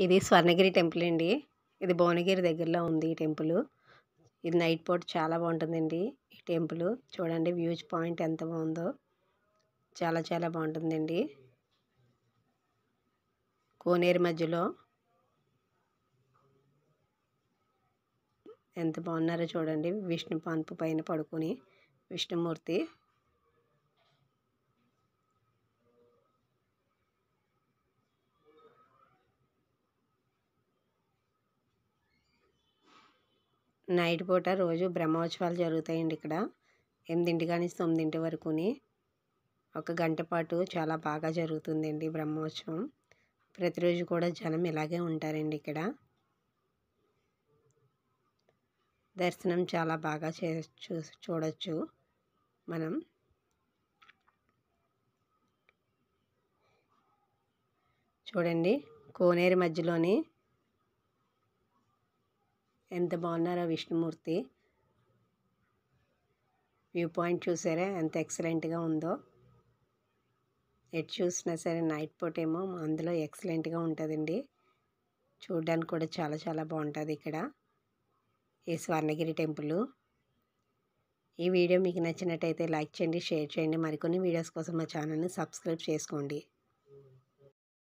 ఇది స్వర్ణగిరి టెంపుల్ అండి. ఇది భువనగిరి దగ్గరలో ఉంది ఈ టెంపుల్. ఇది నైట్ పూట చాలా బాగుంటుందండి ఈ టెంపుల్. చూడండి వ్యూస్ పాయింట్ ఎంత బాగుందో, చాలా చాలా బాగుంటుందండి. కోనేరు మధ్యలో ఎంత బాగున్నారో చూడండి. విష్ణు పాన్పు పైన పడుకొని విష్ణుమూర్తి. నైట్ పూట రోజు బ్రహ్మోత్సవాలు జరుగుతాయండి ఇక్కడ. 8 నుంచి 9 వరకుని ఒక గంట పాటు చాలా బాగా జరుగుతుందండి బ్రహ్మోత్సవం. ప్రతిరోజు కూడా జనం ఇలాగే ఉంటారండి ఇక్కడ. దర్శనం చాలా బాగా చూడొచ్చు మనం. చూడండి కోనేరు మధ్యలోని ఎంత బాగున్నారో విష్ణుమూర్తి. వ్యూ పాయింట్ చూసారా ఎంత ఎక్సలెంట్గా ఉందో. ఎటు చూసినా సరే నైట్ పూట ఏమో అందులో ఎక్సలెంట్గా ఉంటుందండి. చూడడానికి కూడా చాలా చాలా బాగుంటుంది ఇక్కడ ఈ స్వర్ణగిరి టెంపుల్. ఈ వీడియో మీకు నచ్చినట్టయితే లైక్ చేయండి, షేర్ చేయండి. మరికొన్ని వీడియోస్ కోసం మా ఛానల్ని సబ్స్క్రైబ్ చేసుకోండి.